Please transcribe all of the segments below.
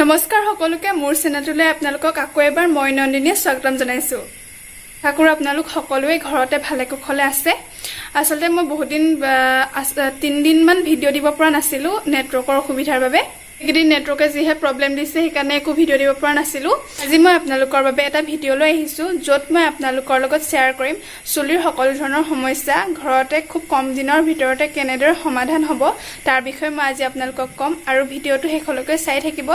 নমস্কাৰ সকলোকে মোৰ চেনেলটোলৈ আপোনালোকক আকৌ এবাৰ মই নন্দিনীয়ে স্বাগতম জনাইছো। আশা কৰোঁ আপোনালোক সকলোৱে ঘৰতে ভালে কুশলে আছে। আসলতে মই বহুত দিন 3 দিন মান ভিডিঅ' দিব পৰা নাছিলো নেটৱৰ্কৰ অসুবিধাৰ বাবে। এইকেইদিন নেটৱৰ্কে যিহে প্ৰব্লেম দিছে সেইকাৰণে একো ভিডিঅ' দিব পৰা নাছিলো। আজি মই আপোনালোকৰ বাবে এটা ভিডিঅ' লৈ আহিছো য'ত মই আপোনালোকৰ লগত শ্বেয়াৰ কৰিম চুলিৰ সকলো ধৰণৰ সমস্যা ঘৰতে খুব কম দিনৰ ভিতৰতে কেনেদৰে সমাধান হ'ব তাৰ বিষয়ে মই আজি আপোনালোকক কম আৰু ভিডিঅ'টো শেষলৈকে চাই থাকিব।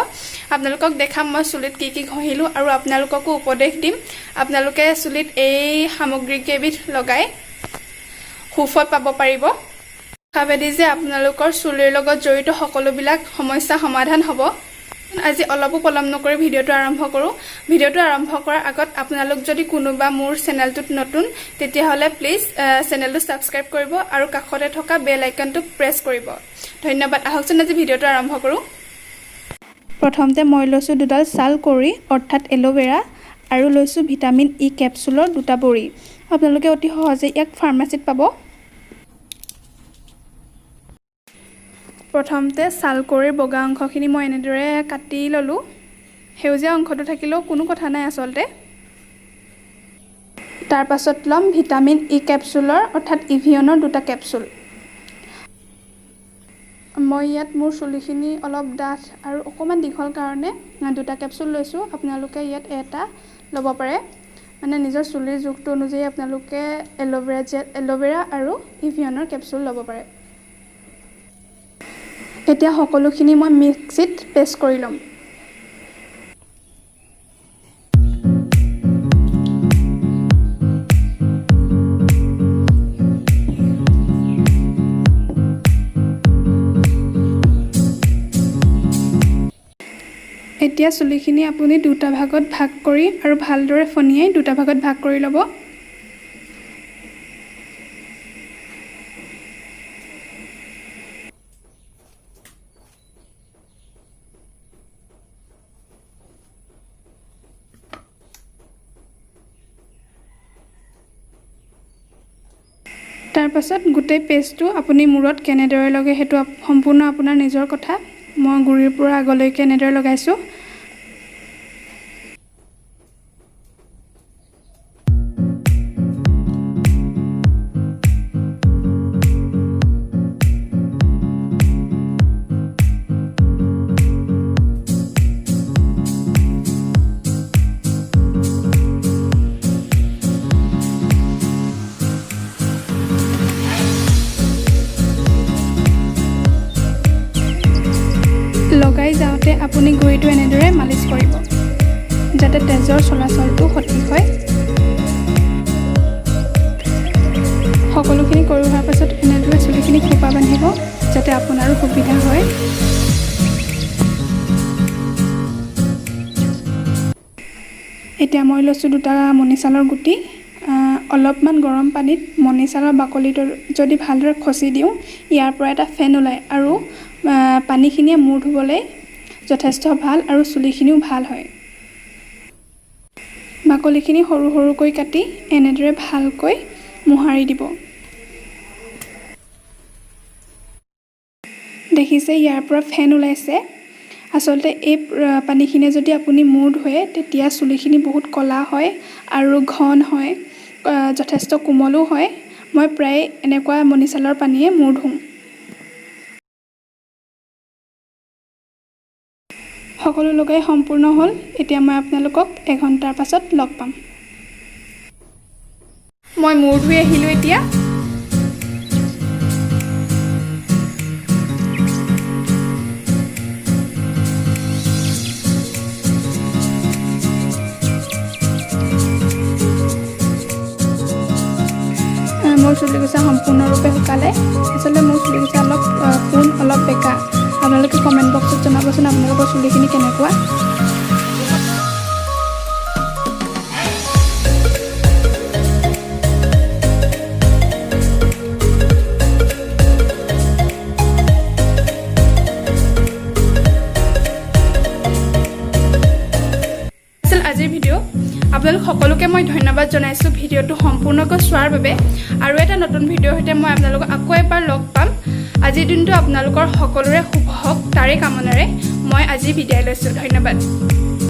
আপোনালোকক দেখাম মই চুলিত কি কি ঘঁহিলো আৰু আপোনালোককো উপদেশ দিম আপোনালোকে চুলিত এই সামগ্ৰীকেইবিধ লগাই সুফল পাব পাৰিব। কাবেদি যে আপোনালোকৰ চুলিৰ লগত জড়িত সকলোবিলাক সমস্যা সমাধান হ'ব। আজি অলপো পলম নকৰি ভিডিঅ'টো আৰম্ভ কৰোঁ। ভিডিঅ'টো আৰম্ভ কৰাৰ আগত আপোনালোক যদি কোনোবা মোৰ চেনেলটোত নতুন তেতিয়াহ'লে প্লিজ চেনেলটো ছাবস্ক্ৰাইব কৰিব আৰু কাষতে থকা বেল আইকনটো প্ৰেছ কৰিব। ধন্যবাদ। আহকচোন আজি ভিডিঅ'টো আৰম্ভ কৰোঁ। প্ৰথমতে মই লৈছোঁ দুডাল ছাল কৰি অৰ্থাৎ এল'ভেৰা আৰু লৈছোঁ ভিটামিন ই কেপচুলৰ 2টা বড়ি। আপোনালোকে অতি সহজে ইয়াক ফাৰ্মাচীত পাব। প্ৰথমতে ছালকৰিৰ বগা অংশখিনি মই এনেদৰে কাটি ল'লোঁ। সেউজীয়া অংশটো থাকিলেও কোনো কথা নাই আচলতে। তাৰ পাছত ল'ম ভিটামিন ই কেপচুলৰ অৰ্থাৎ ইভিয়নৰ 2টা কেপচুল। মই ইয়াত মোৰ চুলিখিনি অলপ ডাঠ আৰু অকণমান দীঘল কাৰণে 2টা কেপচুল লৈছোঁ। আপোনালোকে ইয়াত এটা ল'ব পাৰে, মানে নিজৰ চুলিৰ জোখটো অনুযায়ী আপোনালোকে এল'ভেৰা আৰু ইভিয়নৰ কেপচুল ল'ব পাৰে। এতিয়া সকলোখিনি মই মিক্সিত পেষ্ট কৰি ল'ম। এতিয়া চুলিখিনি আপুনি 2টা ভাগত ভাগ কৰি আৰু ভালদৰে ফনিয়াই 2টা ভাগত ভাগ কৰি ল'ব। তাৰ পাছত গোটেই পেষ্টটো আপুনি মূৰত কেনেদৰে লগায় সেইটো সম্পূৰ্ণ আপোনাৰ নিজৰ কথা। মই গুৰিৰ পৰা আগলৈকে এনেদৰে লগাইছোঁ। লগাই যাওঁতে আপুনি গুৰিটো এনেদৰে মালিচ কৰিব যাতে তেজৰ চলাচলটো সঠিক হয়। সকলোখিনি কৰি হোৱাৰ পাছত এনেদৰে চুলিখিনি খোপা বান্ধিব যাতে আপোনাৰো সুবিধা হয়। এতিয়া মই লৈছোঁ 2টা মণিচালৰ গুটি। অলপমান গৰম পানীত মণিচালৰ বাকলিটো যদি ভালদৰে খচি দিওঁ ইয়াৰ পৰা এটা ফেন ওলায় আৰু পানীখিনিয়ে মূৰ ধুবলৈ যথেষ্ট ভাল আৰু চুলিখিনিও ভাল হয়। বাকলিখিনি সৰু সৰুকৈ কাটি এনেদৰে ভালকৈ মোহাৰি দিব। দেখিছে ইয়াৰ পৰা ফেন ওলাইছে। আচলতে এই পানীখিনিয়ে যদি আপুনি মূৰ ধুৱে তেতিয়া চুলিখিনি বহুত ক'লা হয় আৰু ঘন হয়, যথেষ্ট কোমলো হয়। মই প্ৰায় এনেকুৱা মণিচালৰ পানীয়ে মূৰ ধুওঁ। সকলো লগাই সম্পূৰ্ণ হ'ল। এতিয়া মই আপোনালোকক 1 ঘণ্টাৰ পাছত লগ পাম। মই মূৰ ধুই আহিলোঁ। এতিয়া মোৰ চুলিকোছা সম্পূৰ্ণৰূপে শুকালে। আচলতে মোৰ চুলিকোছা অলপ পোন অলপ বেকা। আপোনালোকে কমেণ্ট বক্সত জনাবচোন আপোনালোকৰ চুলিখিনি কেনেকুৱা। আজিৰ ভিডিঅ' আপোনালোক সকলোকে মই ধন্যবাদ জনাইছোঁ ভিডিঅ'টো সম্পূৰ্ণকৈ চোৱাৰ বাবে। আৰু এটা নতুন ভিডিঅ'ৰ সৈতে মই আপোনালোকক আকৌ এবাৰ লগ পাম। আজিৰ দিনটো আপোনালোকৰ সকলোৰে শুভ হওক তাৰে কামনাৰে মই আজি বিদায় লৈছোঁ ধন্যবাদ